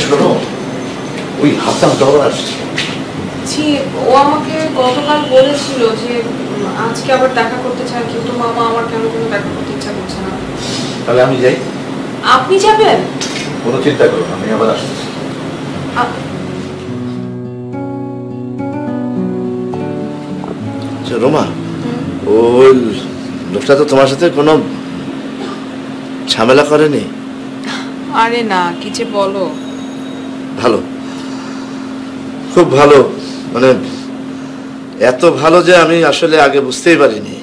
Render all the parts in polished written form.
শোনো, ওই হাসান তখন আসছে। জি, ও আমাকে গতকাল বলেছিল যে আজকে আবার দেখা করতে চায়, কিন্তু মামা আমার কেন কোনো দেখা করতে ইচ্ছা করছে না। তাহলে আমি যাই। আপনি যাবেন? কোনো চিন্তা করো না, আমি আবার আসতেছি। রোমা, ওই লোকটা তো তোমার সাথে কোনো ঝামেলা করেনি? আরে না, কি যে বলো। ভালো, খুব ভালো, মানে এত ভালো যে আমি আসলে আগে বুঝতেই পারিনি।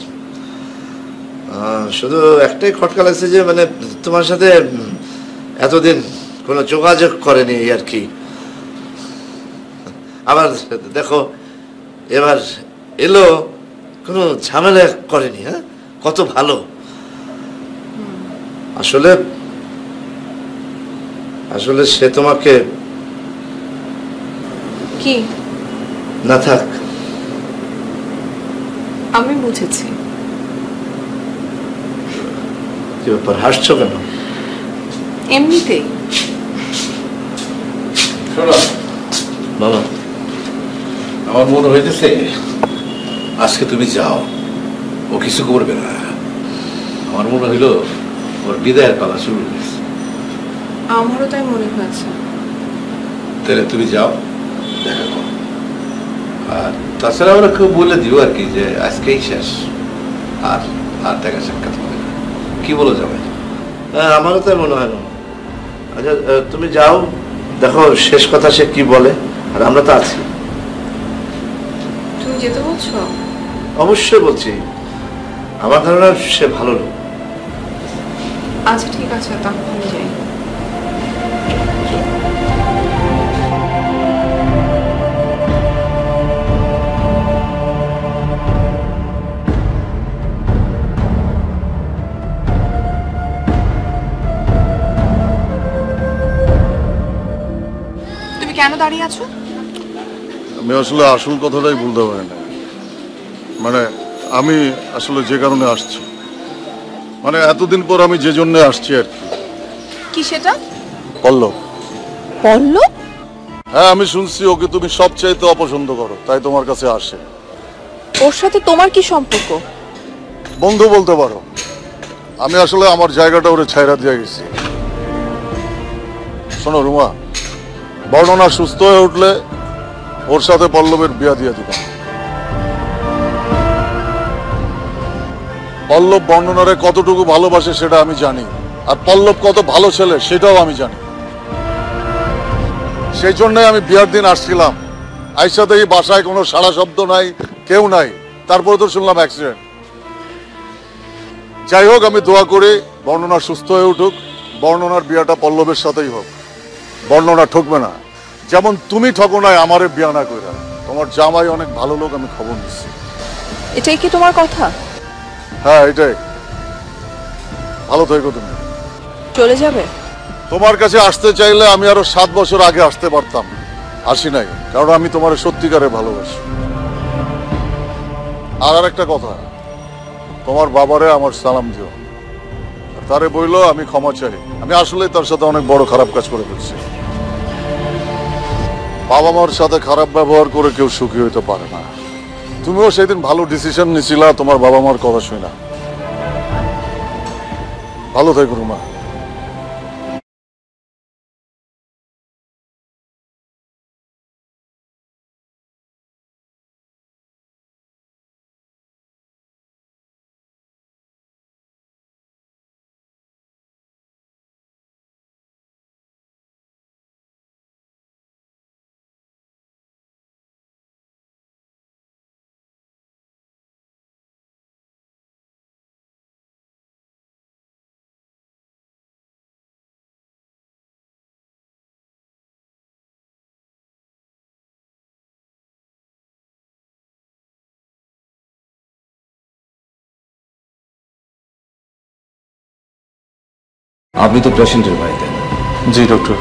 শুধু একটাই খটকা লাগছে যে মানে তোমার সাথে এতদিন কোনো যোগাযোগ করেনি আর কি। আবার দেখো এবার এলো, কোনো ঝামেলা করেনি। হ্যাঁ, কত ভালো। আসলে আসলে সে তোমাকে কি না থাক। আমি বুঝেছি। কি ব্যাপার, হাসছো কেন? এমনিতেই। শোনো বাবা, আমার মনে হইতেছে আজকে তুমি যাও, ও কিছু করবে না। আমার মনে হইল ওর বিদায়ের পালা শুরু হয়েছে। আমারও তাই মনে হয়েছে। তাহলে তুমি যাও, দেখা করো। আর তাছাড়া ওরা কেউ বলে দিও আর কি যে আজকেই শেষ, আর আর দেখা সাক্ষাৎ হবে না। কি বলো যাবে? হ্যাঁ, আমারও তাই মনে হয় না। আচ্ছা তুমি যাও, দেখো শেষ কথা সে কি বলে, আর আমরা তো আছি। তুমি যেতে বলছো? অবশ্যই বলছি, আমার ধারণা সে ভালো লোক। আচ্ছা ঠিক আছে, তাহলে আমি যাই। তুমি কেন দাঁড়িয়ে আছো? আমি আসলে আসল কথাটাই বলতে পারি না। মানে আমি আসলে যে কারণে আসছি, মানে এতদিন পর আমি যে জন্য আসছি আর কি। কি সেটা? পল্লব। পল্লব? হ্যাঁ, আমি শুনছি ওকে তুমি সবচাইতে অপছন্দ করো, তাই তোমার কাছে আসে। ওর সাথে তোমার কি সম্পর্ক? বন্ধু বলতে পারো। আমি আসলে আমার জায়গাটা ওরে ছাইরা দিয়ে গেছি। শোনো রুমা, বর্ণনা সুস্থ হয়ে উঠলে ওর সাথে পল্লবের বিয়া দিয়ে দিবা। পল্লব বর্ণনারে কতটুকু ভালোবাসে সেটা আমি জানি, আর পল্লব কত ভালো ছেলে সেটাও আমি জানি। সেই জন্যই আমি বিয়ার দিন আসছিলাম, আইসা দেখি বাসায় কোনো সাড়া শব্দ নাই, কেউ নাই। তারপরে তো শুনলাম অ্যাক্সিডেন্ট। যাই হোক, আমি দোয়া করি বর্ণনা সুস্থ হয়ে উঠুক, বর্ণনার বিয়াটা পল্লবের সাথেই হোক। বর্ণনা ঠকবে না, যেমন তুমি ঠকো নাই আমারে বিয়া না কইরা। তোমার জামাই অনেক ভালো লোক, আমি খবর নিচ্ছি। এটাই কি তোমার কথা? হ্যাঁ এটাই। ভালো থেকো তুমি। চলে যাবে? তোমার কাছে আসতে চাইলে আমি আরো 7 বছর আগে আসতে পারতাম, আসি নাই, কারণ আমি তোমার সত্যিকারে ভালোবাসি। আর একটা কথা, তোমার বাবারে আমার সালাম দিও। তারে বইলো আমি ক্ষমা চাই, আমি আসলে তার সাথে অনেক বড় খারাপ কাজ করে ফেলছি। বাবা মার সাথে খারাপ ব্যবহার করে কেউ সুখী হইতে পারে না। তুমিও সেদিন ভালো ডিসিশন নিছিলা তোমার বাবা মার কথা শুনা। ভালো থেকো রুমা। আপনি তো পেশেন্টের ভাই, তাই না? জি ডক্টর।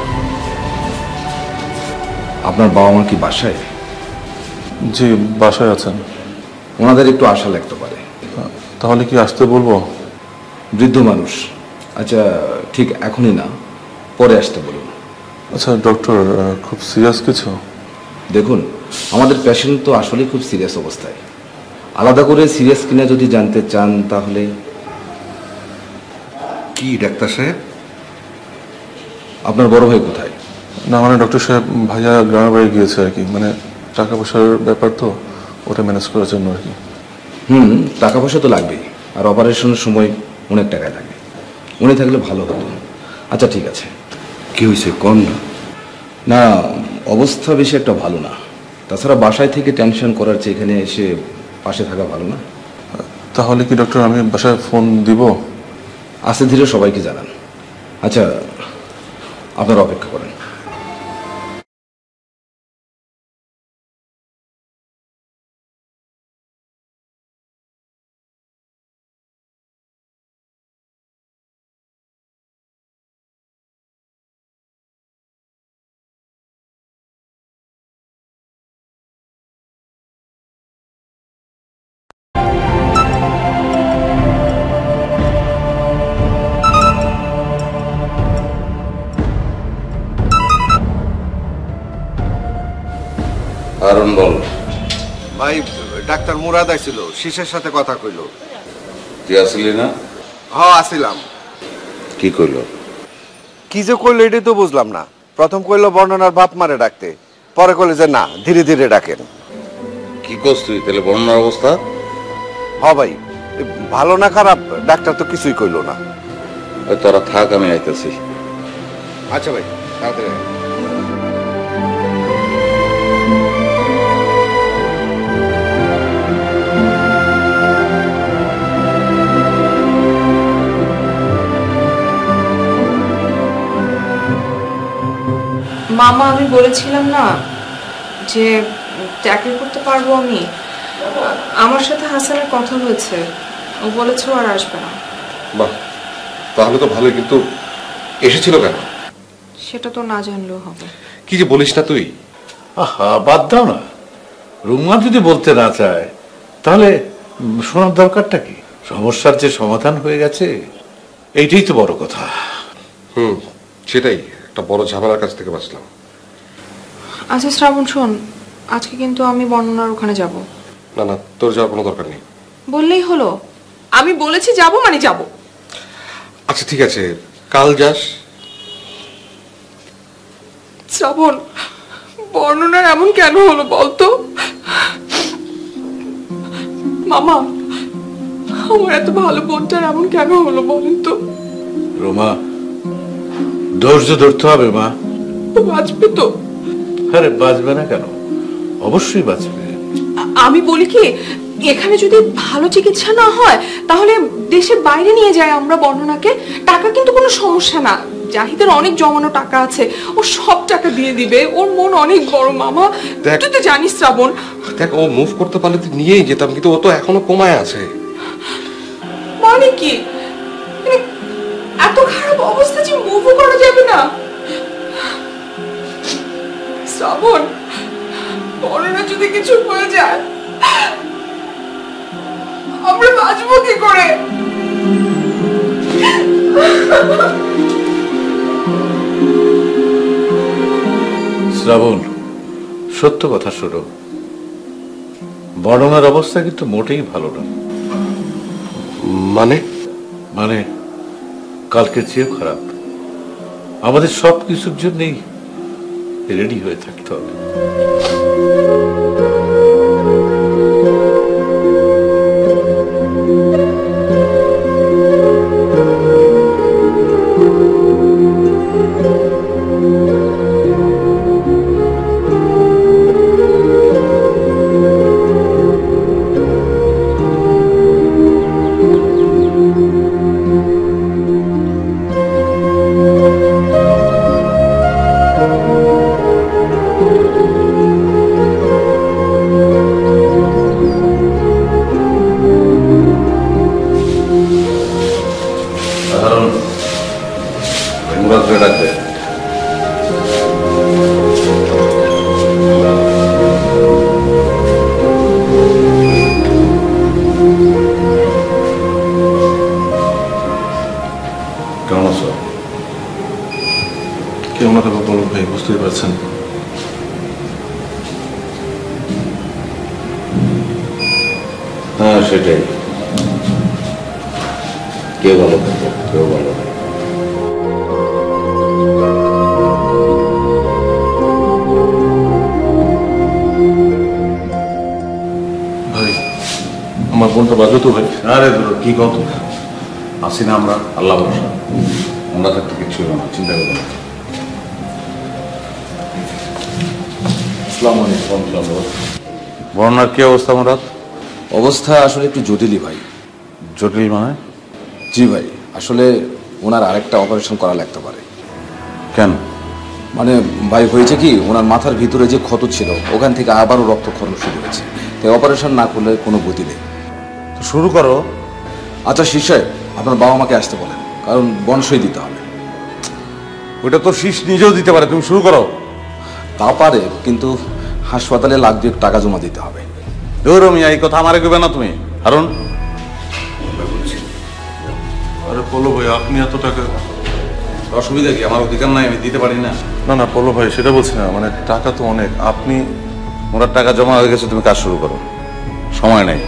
আপনার বাবা মা কি বাসায়? জি বাসায় আছেন। ওনাদের একটু আশা লাগতে পারে। তাহলে কি আসতে বলবো? বৃদ্ধ মানুষ। আচ্ছা ঠিক এখনই না, পরে আসতে বলুন। আচ্ছা ডক্টর, খুব সিরিয়াস কিছু? দেখুন, আমাদের পেশেন্ট তো আসলেই খুব সিরিয়াস অবস্থায়। আলাদা করে সিরিয়াস কিনা যদি জানতে চান তাহলে। কি ডাক্তার সাহেব? আপনার বড় ভাই কোথায়? না মানে ডক্টর সাহেব, ভাইয়া গ্রামের বাড়ি গিয়েছে আর কি, মানে টাকা পয়সার ব্যাপার তো, ওটা ম্যানেজ করার জন্য আর কি। টাকা পয়সা তো লাগবেই, আর অপারেশনের সময় অনেক টাকা লাগবে। উনি থাকলে ভালো হতো। আচ্ছা ঠিক আছে। কি হয়েছে কোন না? না, অবস্থা বেশি একটা ভালো না। তাছাড়া বাসায় থেকে টেনশন করার চেয়ে এখানে এসে পাশে থাকা ভালো না? তাহলে কি ডক্টর আমি বাসায় ফোন দিব? আস্তে ধীরে সবাইকে জানান। আচ্ছা, আপনারা অপেক্ষা করেন। কারণ বল। ভাই, ডাক্তার মুরাদ আইছিল, শীষের সাথে কথা কইল। তুই আসলি না? আসিলাম। কি কইল? কি যে কইলো এটাই তো বুঝলাম না। প্রথম কইলো বর্ণনার বাপ মারে ডাকতে, পরে কইলো যে না, ধীরে ধীরে ডাকেন। কি করছ তুই তাহলে বর্ণনার অবস্থা? ভাই, ভালো না খারাপ ডাক্তার তো কিছুই কইলো না। ওই তোরা থাক, আমি আইতেছি। আচ্ছা ভাই, তাড়াতাড়ি আয়। মামা, আমি বলেছিলাম না যে চাকরি করতে পারবো আমি। আমার সাথে হাসানের কথা হয়েছে, ও বলেছে ও আর আসবে না। বাহ, তাহলে তো ভালোই, কিন্তু এসেছিল কেন? সেটা তো না জানলেও হবে। কি যে বলিস না তুই। আহা, বাদ দাও না। রুমা যদি বলতে না চায় তাহলে শোনার দরকারটা কি? সমস্যার যে সমাধান হয়ে গেছে, এইটাই তো বড় কথা। সেটাই, একটা বড় ঝামেলার কাছ থেকে বাঁচলাম। আচ্ছা শ্রাবণ, শোন, আজকে কিন্তু আমি বর্ণনার ওখানে যাব। না না, তোর যাওয়ার কোনো দরকার নেই। বললেই হলো, আমি বলেছি যাব মানে যাব। আচ্ছা ঠিক আছে, কাল যাস। শ্রাবণ, বর্ণনার এমন কেন হলো বলতো? মামা, আমার এত ভালো বোনটার এমন কেন হলো বলেন তো? রোমা, ধৈর্য ধরতে হবে মা। ও বাঁচবে তো? আরে বাঁচবে না কেন? অবশ্যই বাঁচবে। আমি বলি কি, এখানে যদি ভালো চিকিৎসা না হয় তাহলে দেশের বাইরে নিয়ে যায় আমরা বর্ণনাকে। টাকা কিন্তু কোনো সমস্যা না, জাহিদের অনেক জমানো টাকা আছে, ও সব টাকা দিয়ে দিবে। ওর মন অনেক বড় মামা, তুই তো জানিস শ্রাবণ। দেখ, ও মুভ করতে পারলে তুই নিয়েই যেতাম, কিন্তু ও তো এখনো কোমায় আছে। মানে কি, মানে এত খারাপ অবস্থা যে মুভও করা যাবে না? শ্রাবণ, বর্ণনা যদি কিছু হয়ে যায় আমরা বাঁচবো কি করে? শ্রাবণ, সত্য কথা শোনো, বর্ণনার অবস্থা কিন্তু মোটেই ভালো না। মানে? মানে কালকের চেয়েও খারাপ। আমাদের সব কিছুর জন্যই রেডি হয়ে থাকতে হবে। হ্যাঁ সেটাই, কেউ ভালো থাকবে, কেউ ভালো নেই। ভাই আমার বোনটা বাজো তো ভাই। আরে ধরো কি কত আসি না আমরা, আল্লাহ ভরসা, আমরা থাকতে কিচ্ছু হবে না, চিন্তা করবো না। বর্ণার কি অবস্থা মুরাদ? অবস্থা আসলে একটু জটিলই ভাই। জটিল মানে? জি ভাই, আসলে ওনার আরেকটা অপারেশন করা লাগতে পারে। কেন? মানে ভাই হয়েছে কি, ওনার মাথার ভিতরে যে ক্ষত ছিল ওখান থেকে আবারও রক্তক্ষরণ শুরু হয়েছে, তাই অপারেশন না করলে কোনো গতি নেই। তো শুরু করো। আচ্ছা শীষ সাহেব, আপনার বাবা মাকে আসতে বলেন, কারণ বনসই দিতে হবে। ওটা তো শীষ নিজেও দিতে পারে, তুমি শুরু করো। তা পারে, কিন্তু হাসপাতালে লাখ দুয়েক টাকা জমা দিতে হবে। ধরো মিয়া, এই কথা আমারে কইবে না তুমি। কারণ আরে পল্লব ভাই আপনি এত টাকা। অসুবিধা কি? আমার অধিকার নাই, আমি দিতে পারি না? না না পল্লব ভাই সেটা বলছি না, মানে টাকা তো অনেক। আপনি মোরার টাকা জমা হয়ে গেছে, তুমি কাজ শুরু করো, সময় নেই।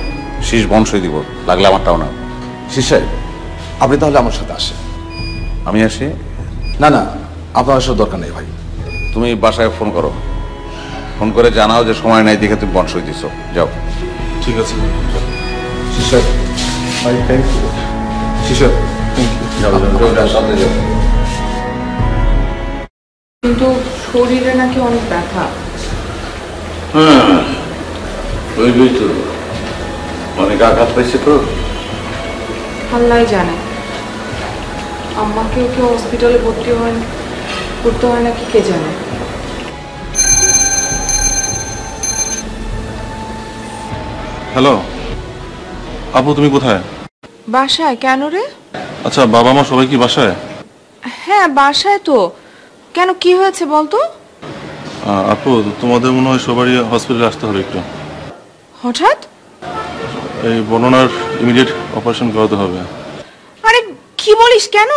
শীষ বনসই দিব, লাগলে আমারটাও না। শীষ সাহেব, আপনি তাহলে আমার সাথে আসেন। আমি আসি? না না, আপনার আসার দরকার নেই ভাই। তুমি বাসায় ফোন করো, ফোন করে জানাও যে সময় নাই দেখে তুমি বনসই দিছো। যাও। ঠিক আছে। শীষ সাহেব, ভাই থ্যাংক ইউ। শীষ সাহেব, সামনে যাও। কিন্তু শরীরে নাকি অনেক ব্যথা। ওই তো অনেক আঘাত পাইছে তো। আল্লাহ জানে, আম্মাকেও কেউ হসপিটালে ভর্তি করতে হয় নাকি কে জানে। হ্যালো আপু, তুমি কোথায়? বাসায়। কেন রে? আচ্ছা বাবা মা সবাই কি বাসায়? হ্যাঁ বাসায় তো। কেন, কি হয়েছে বলতো? আপু তোমাদের মনে হয় সবারই হসপিটালে আসতে হবে একটু। হঠাৎ? এই বর্ণনার ইমিডিয়েট অপারেশন করাতে হবে। আরে কি বলিস, কেন?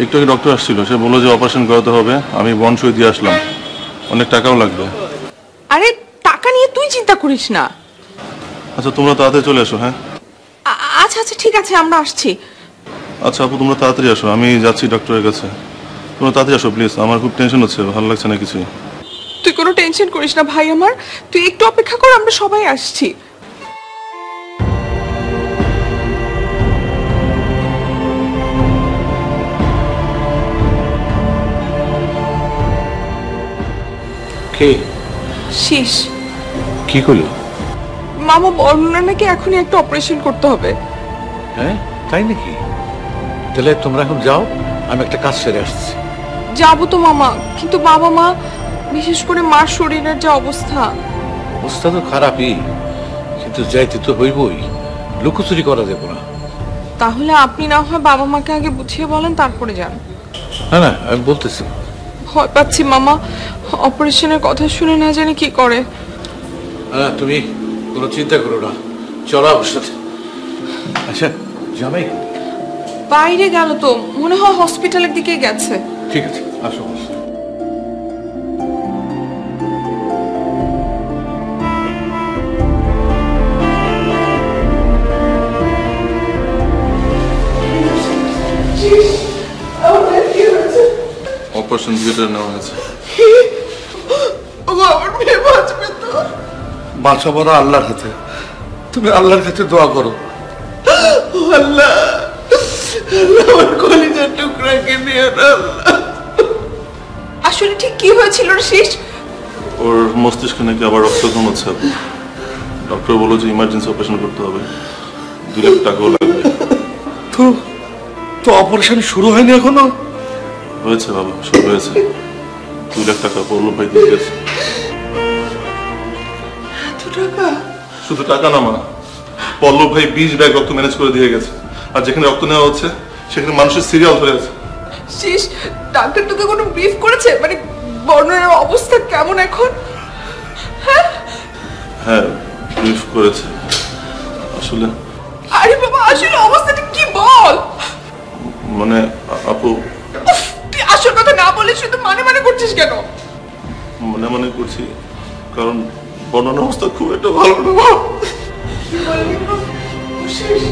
একটু আগে ডক্টর আসছিল, সে বললো যে অপারেশন করাতে হবে। আমি বনসই দিয়ে আসলাম, অনেক টাকাও লাগবে। আরে টাকা নিয়ে তুই চিন্তা করিস না। আচ্ছা তোমরা তাড়াতাড়ি চলে আসো। হ্যাঁ আচ্ছা আচ্ছা ঠিক আছে, আমরা আসছি। আচ্ছা আপু তোমরা তাড়াতাড়ি আসো, আমি যাচ্ছি ডক্টরের কাছে। তোমরা তাড়াতাড়ি আসো প্লিজ, আমার খুব টেনশন হচ্ছে, ভালো লাগছে না কিছুই। তুই কোনো টেনশন করিস না ভাই আমার, তুই একটু অপেক্ষা কর, আমরা সবাই আসছি। কে? শীষ। কি করলো? মামা বর্ণনা নাকি এখনই একটা অপারেশন করতে হবে। হ্যাঁ তাই নাকি? তাহলে তোমরা এখন যাও, আমি একটা কাজ সেরে আসছি। যাবো তো মামা, কিন্তু বাবা মা, বিশেষ করে মার শরীরের যে অবস্থা। অবস্থা তো খারাপই, কিন্তু যাইতে তো হইবই, লুকোচুরি করা যাবে না। তাহলে আপনি না হয় বাবা মাকে আগে বুঝিয়ে বলেন, তারপরে যান। না না আমি বলতেছি। ভয় পাচ্ছি মামা, অপারেশনের কথা শুনে না জানি কি করে। হ্যাঁ তুমি কোনো চিন্তা করো না, চলো আমার সাথে। আচ্ছা জামাই বাইরে গেল তো, মনে হয় হসপিটালের দিকে গেছে। ঠিক আছে, আসো। অপারেশন থিয়েটার নেওয়া হয়েছে। আমার মেয়ে বাঁচবে তো? বাঁচাবো না আল্লাহর হাতে, তুমি আল্লাহর কাছে দোয়া করো। আল্লাহ, আমার কলিজার টুকরাকে নিয়ে না। আসলে ঠিক কি হয়েছিল শীষ? ওর মস্তিষ্কে নাকি আবার রক্তক্ষরণ হচ্ছে। ডক্টর বললো যে ইমার্জেন্সি অপারেশন করতে হবে, 2 লাখ টাকাও লাগবে। তো অপারেশন শুরু হয়নি এখনো? হয়েছে বাবা, শুরু হয়েছে। 2 লাখ টাকা পল্লব ভাই দিয়ে গেছে। এত টাকা? শুধু টাকা না মা, পল্লব ভাই 20 ব্যাগ রক্ত ম্যানেজ করে দিয়ে গেছে। আর যেখানে রক্ত নেওয়া হচ্ছে সেখানে মানুষের সিরিয়াল ধরে আছে। শীষ, ডাক্তার তোকে কোনো ব্রিফ করেছে? মানে বর্ণনার অবস্থা কেমন এখন? হ্যাঁ ব্রিফ করেছে। আসলে আরে বাবা, আসলে অবস্থাটা কি বল। মানে আপু, তুই আসল কথা না বলে শুধু মানে মানে করছিস কেন? মনে মনে করছি, কারণ বর্ণনার অবস্থা খুব একটা ভালো না। শেষ